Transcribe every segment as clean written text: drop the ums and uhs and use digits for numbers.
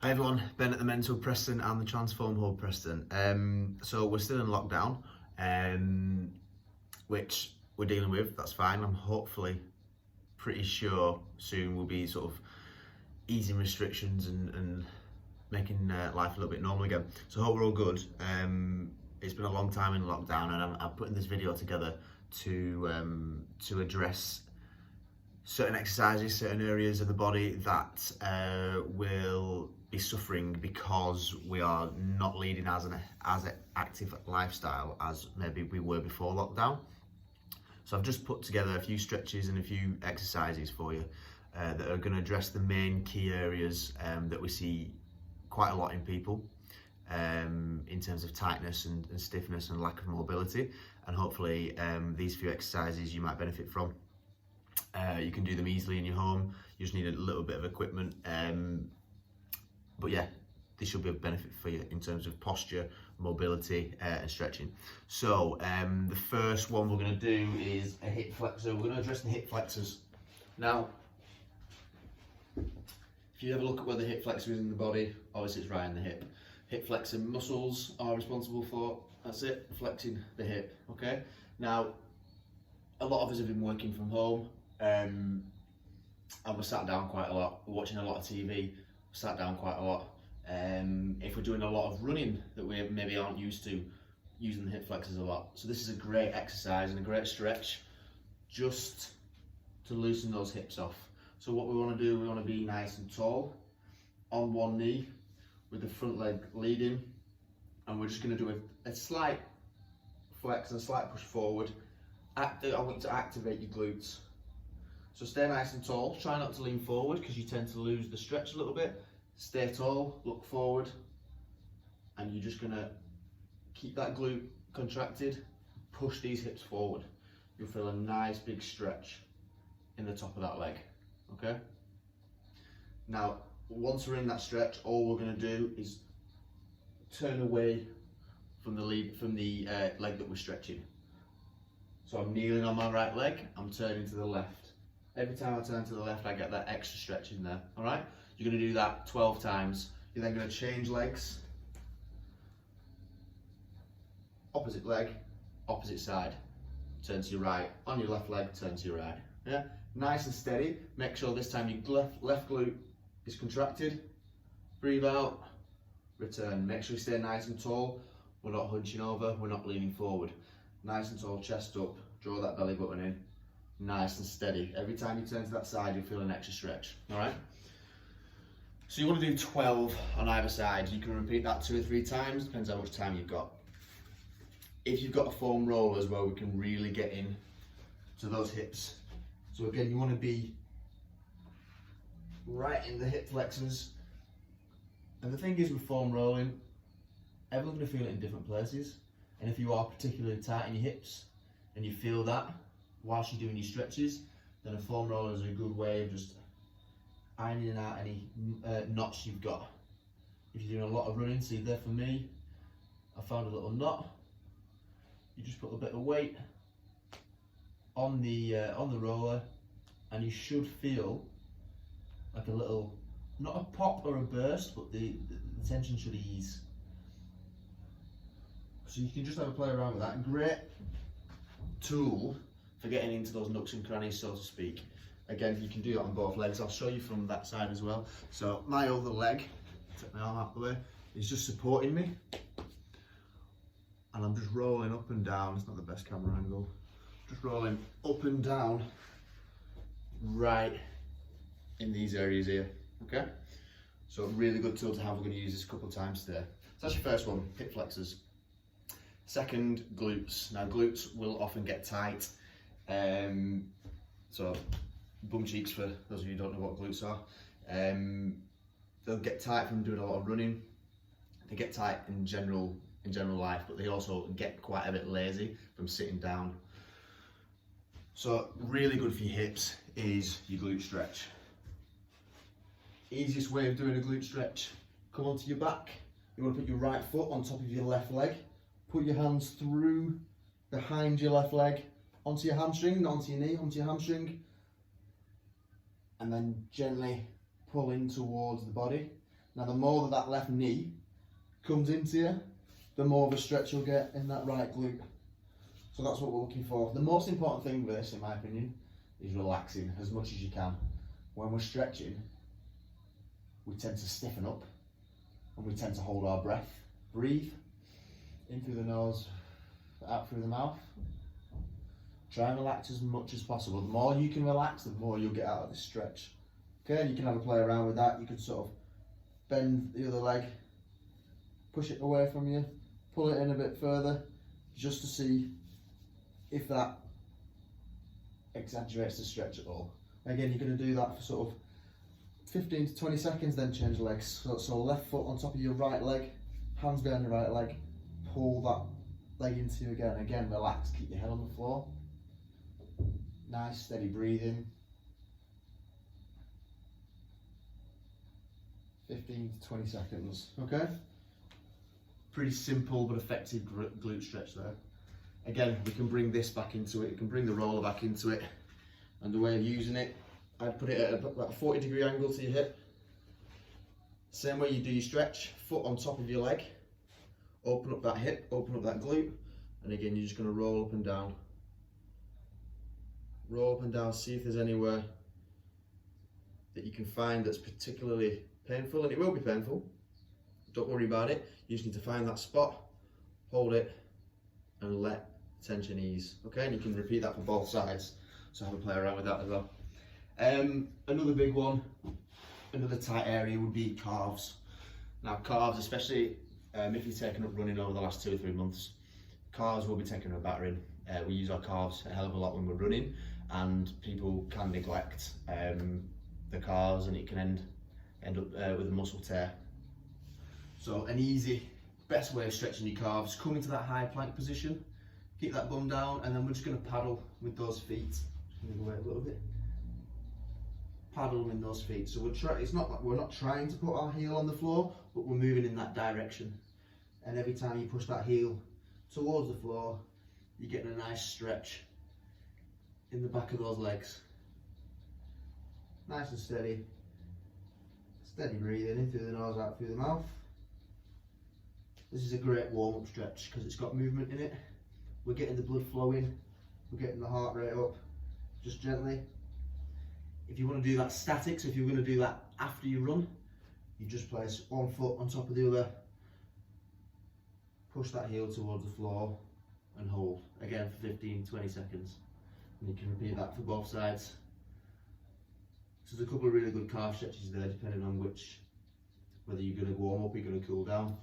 Hi everyone, Ben at the Mental Preston and the Transform Hub Preston. So we're still in lockdown, which we're dealing with. That's fine. I'm hopefully pretty sure soon we'll be sort of easing restrictions and making life a little bit normal again. So I hope we're all good. It's been a long time in lockdown, and I'm putting this video together to address certain exercises, certain areas of the body that will be suffering because we are not leading as an active lifestyle as maybe we were before lockdown. So I've just put together a few stretches and a few exercises for you that are going to address the main key areas that we see quite a lot in people in terms of tightness and stiffness and lack of mobility, and hopefully these few exercises you might benefit from. You can do them easily in your home. You just need a little bit of equipment, but yeah, this should be a benefit for you in terms of posture, mobility and stretching. So the first one we're going to do is a hip flexor. We're going to address the hip flexors. Now, if you have a look at where the hip flexor is in the body, obviously it's right in the hip. Hip flexor muscles are responsible for, that's it, flexing the hip, okay? Now, a lot of us have been working from home, and we're sat down quite a lot. We're watching a lot of TV, we're sat down quite a lot. If we're doing a lot of running that we maybe aren't used to, using the hip flexors a lot. So this is a great exercise and a great stretch just to loosen those hips off. So what we want to do, we want to be nice and tall on one knee with the front leg leading, and we're just going to do a slight flex and a slight push forward. I want you to activate your glutes. So stay nice and tall, try not to lean forward because you tend to lose the stretch a little bit. Stay tall, look forward, and you're just gonna keep that glute contracted, push these hips forward. You'll feel a nice big stretch in the top of that leg, okay? Now, once we're in that stretch, all we're gonna do is turn away from the leg that we're stretching. So I'm kneeling on my right leg, I'm turning to the left. Every time I turn to the left, I get that extra stretch in there, all right? You're gonna do that 12 times. You're then gonna change legs. Opposite leg, opposite side. Turn to your right. On your left leg, turn to your right. Yeah? Nice and steady. Make sure this time your left glute is contracted. Breathe out, return. Make sure you stay nice and tall. We're not hunching over, we're not leaning forward. Nice and tall, chest up, draw that belly button in. Nice and steady. Every time you turn to that side, you'll feel an extra stretch, all right? So you want to do 12 on either side. You can repeat that 2 or 3 times, depends how much time you've got. If you've got a foam roller as well, we can really get in to those hips. So again, you want to be right in the hip flexors. And the thing is with foam rolling, everyone's going to feel it in different places. And if you are particularly tight in your hips and you feel that whilst you're doing your stretches, then a foam roller is a good way of just ironing out any knots you've got. If you're doing a lot of running, see there for me, I found a little knot. You just put a bit of weight on the roller, and you should feel like a little, not a pop or a burst, but the tension should ease. So you can just have a play around with that. Great tool for getting into those nooks and crannies, so to speak. Again, you can do that on both legs. I'll show you from that side as well. So my other leg, take my arm out the way, is just supporting me. And I'm just rolling up and down. It's not the best camera angle. Just rolling up and down right in these areas here, okay? So a really good tool to have. We're going to use this a couple of times today. So that's your first one, hip flexors. Second, glutes. Now glutes will often get tight. So bum cheeks for those of you who don't know what glutes are. They'll get tight from doing a lot of running. They get tight in general life, but they also get quite a bit lazy from sitting down. So really good for your hips is your glute stretch. Easiest way of doing a glute stretch, come onto your back. You want to put your right foot on top of your left leg. Put your hands through behind your left leg, onto your hamstring, not onto your knee, onto your hamstring. And then gently pull in towards the body. Now the more that left knee comes into you, the more of a stretch you'll get in that right glute. So that's what we're looking for. The most important thing with this, in my opinion, is relaxing as much as you can. When we're stretching, we tend to stiffen up and we tend to hold our breath. Breathe in through the nose, out through the mouth. Try and relax as much as possible. The more you can relax, the more you'll get out of this stretch. Okay, and you can have a play around with that. You can sort of bend the other leg, push it away from you, pull it in a bit further, just to see if that exaggerates the stretch at all. Again, you're going to do that for sort of 15 to 20 seconds, then change legs. So left foot on top of your right leg, hands behind your right leg, pull that leg into you again. Again, relax, keep your head on the floor. Nice, steady breathing. 15 to 20 seconds, okay? Pretty simple but effective glute stretch there. Again, we can bring this back into it, we can bring the roller back into it, and the way of using it, I'd put it at about a 40-degree angle to your hip. Same way you do your stretch, foot on top of your leg, open up that hip, open up that glute, and again, you're just going to roll up and down. Roll up and down, see if there's anywhere that you can find that's particularly painful, and it will be painful. Don't worry about it. You just need to find that spot, hold it, and let tension ease. Okay, and you can repeat that for both sides. So have a play around with that as well. Another big one, another tight area would be calves. Now calves, especially if you've taken up running over the last 2 or 3 months, calves will be taking a battering. We use our calves a hell of a lot when we're running, and people can neglect the calves, and it can end up with a muscle tear. So an easy, best way of stretching your calves, come into that high plank position, keep that bum down, and then we're just going to paddle with those feet. Just going to go away a little bit. Paddle them in those feet. So it's not like we're not trying to put our heel on the floor, but we're moving in that direction. And every time you push that heel towards the floor, you're getting a nice stretch in the back of those legs. Nice and steady. Steady breathing in through the nose, out through the mouth. This is a great warm-up stretch because it's got movement in it. We're getting the blood flowing, we're getting the heart rate up, just gently. If you want to do that static, so if you're going to do that after you run, you just place one foot on top of the other, push that heel towards the floor and hold, again for 15-20 seconds. And you can repeat that for both sides. So there's a couple of really good calf stretches there, depending on whether you're going to warm up or you're going to cool down.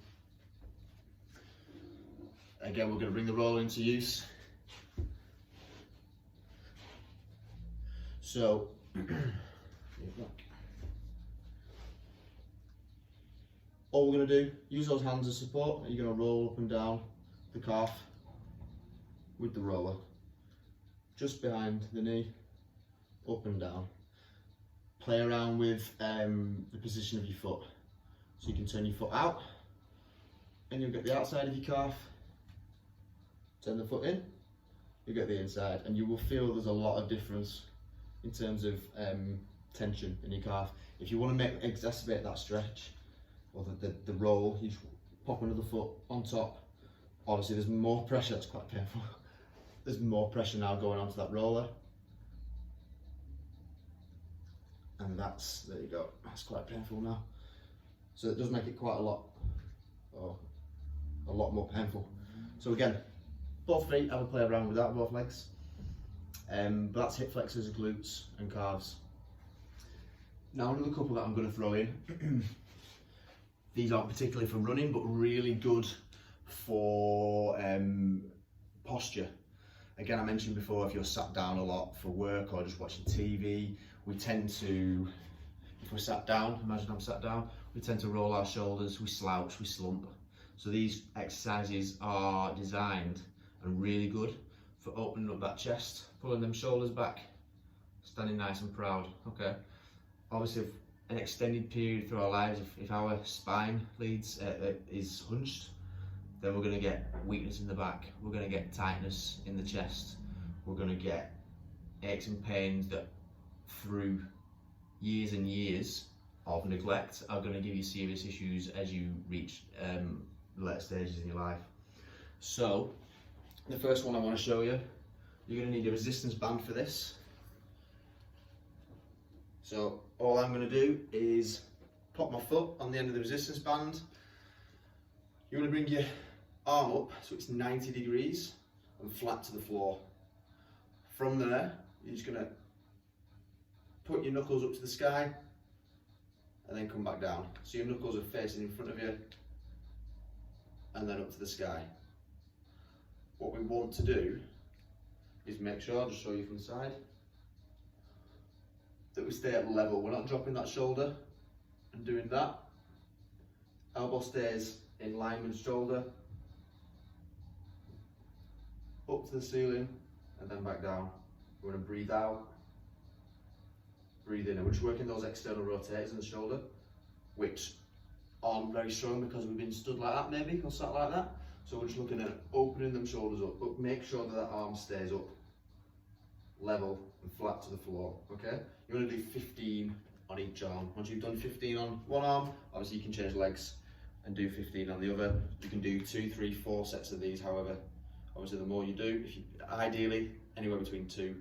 Again, we're going to bring the roller into use. So, all we're going to do, use those hands as support, and you're going to roll up and down the calf with the roller. Just behind the knee, up and down. Play around with the position of your foot. So you can turn your foot out, and you'll get the outside of your calf. Turn the foot in, you get the inside, and you will feel there's a lot of difference in terms of tension in your calf. If you want to exacerbate that stretch or the roll, you just pop another foot on top. Obviously there's more pressure, that's quite painful. There's more pressure now going onto that roller. And there you go, that's quite painful now. So it does make it quite a lot more painful. So again, both feet, have a play around with that, both legs. But that's hip flexors, glutes and calves. Now another couple that I'm going to throw in. These aren't particularly for running, but really good for posture. Again, I mentioned before, if you're sat down a lot for work or just watching TV, we tend to, if we're sat down, imagine I'm sat down, we tend to roll our shoulders, we slouch, we slump. So these exercises are designed and really good for opening up that chest, pulling them shoulders back, standing nice and proud. Okay. Obviously, an extended period through our lives, if our spine is hunched, then we're going to get weakness in the back. We're going to get tightness in the chest. We're going to get aches and pains that, through years and years of neglect are going to give you serious issues as you reach later stages in your life. So the first one I want to show you, you're going to need a resistance band for this. So all I'm going to do is pop my foot on the end of the resistance band. You want to bring your arm up so it's 90 degrees and flat to the floor. From there, you're just going to put your knuckles up to the sky and then come back down. So your knuckles are facing in front of you and then up to the sky. What we want to do is make sure, I'll just show you from the side, that we stay at level. We're not dropping that shoulder and doing that. Elbow stays in line with the shoulder, up to the ceiling and then back down. We're going to breathe out, breathe in, and we're just working those external rotators in the shoulder, which aren't very strong because we've been stood like that maybe, or sat like that. So we're just looking at opening them shoulders up, but make sure that that arm stays up, level and flat to the floor, okay? You want to do 15 on each arm. Once you've done 15 on one arm, obviously you can change legs and do 15 on the other. You can do 2, 3, 4 sets of these, however. Obviously the more you do, ideally anywhere between 2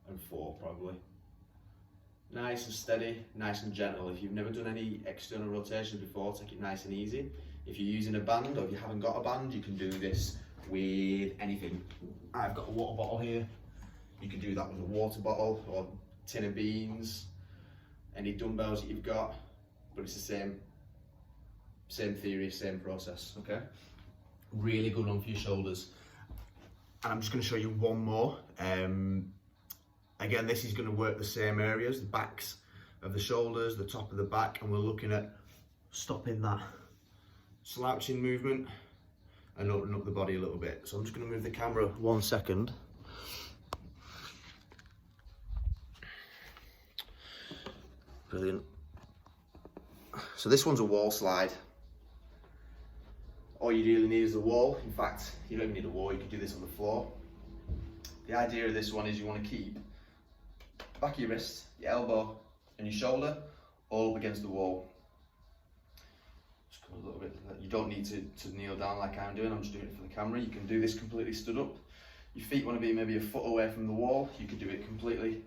and 4 probably. Nice and steady, nice and gentle. If you've never done any external rotations before, take it nice and easy. If you're using a band or if you haven't got a band, you can do this with anything. I've got a water bottle here. You can do that with a water bottle or tin of beans, any dumbbells that you've got, but it's the same theory, same process, okay? Really good one for your shoulders. And I'm just going to show you one more. Again, this is going to work the same areas, the backs of the shoulders, the top of the back, and we're looking at stopping that slouching movement and opening up the body a little bit. So I'm just going to move the camera 1 second. Brilliant. So this one's a wall slide. All you really need is a wall. In fact, you don't even need a wall, you can do this on the floor. The idea of this one is you want to keep back of your wrist, your elbow and your shoulder all up against the wall. Just come a little bit. You don't need to kneel down like I'm doing, I'm just doing it for the camera. You can do this completely stood up. Your feet want to be maybe a foot away from the wall. You can do it completely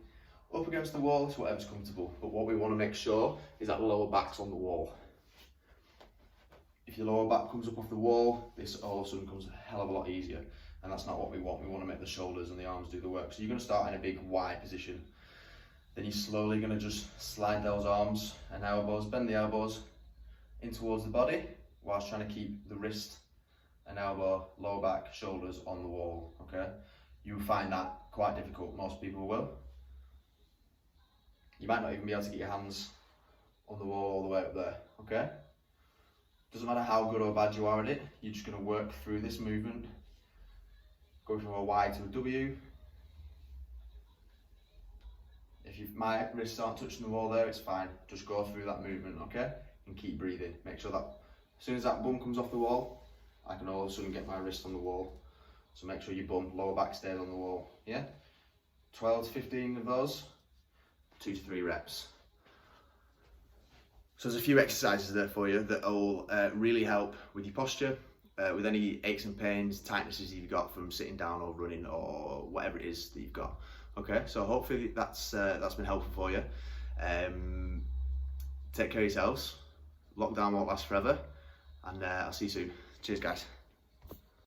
up against the wall, it's whatever's comfortable. But what we want to make sure is that the lower back's on the wall. If your lower back comes up off the wall, this all of a sudden becomes a hell of a lot easier. And that's not what we want. We want to make the shoulders and the arms do the work. So you're going to start in a big Y position. Then you're slowly going to just slide those arms and elbows, bend the elbows in towards the body, whilst trying to keep the wrist and elbow, lower back, shoulders on the wall, okay? You'll find that quite difficult, most people will. You might not even be able to get your hands on the wall all the way up there, okay? Doesn't matter how good or bad you are at it, you're just going to work through this movement, go from a Y to a W. If my wrists aren't touching the wall there, it's fine. Just go through that movement, okay? And keep breathing. Make sure that as soon as that bum comes off the wall, I can all of a sudden get my wrist on the wall. So make sure your bum, lower back stays on the wall, yeah? 12 to 15 of those, 2 to 3 reps. So there's a few exercises there for you that will really help with your posture, with any aches and pains, tightnesses you've got from sitting down or running or whatever it is that you've got. Okay, so hopefully that's been helpful for you. Take care of yourselves. Lockdown won't last forever, and I'll see you soon. Cheers, guys.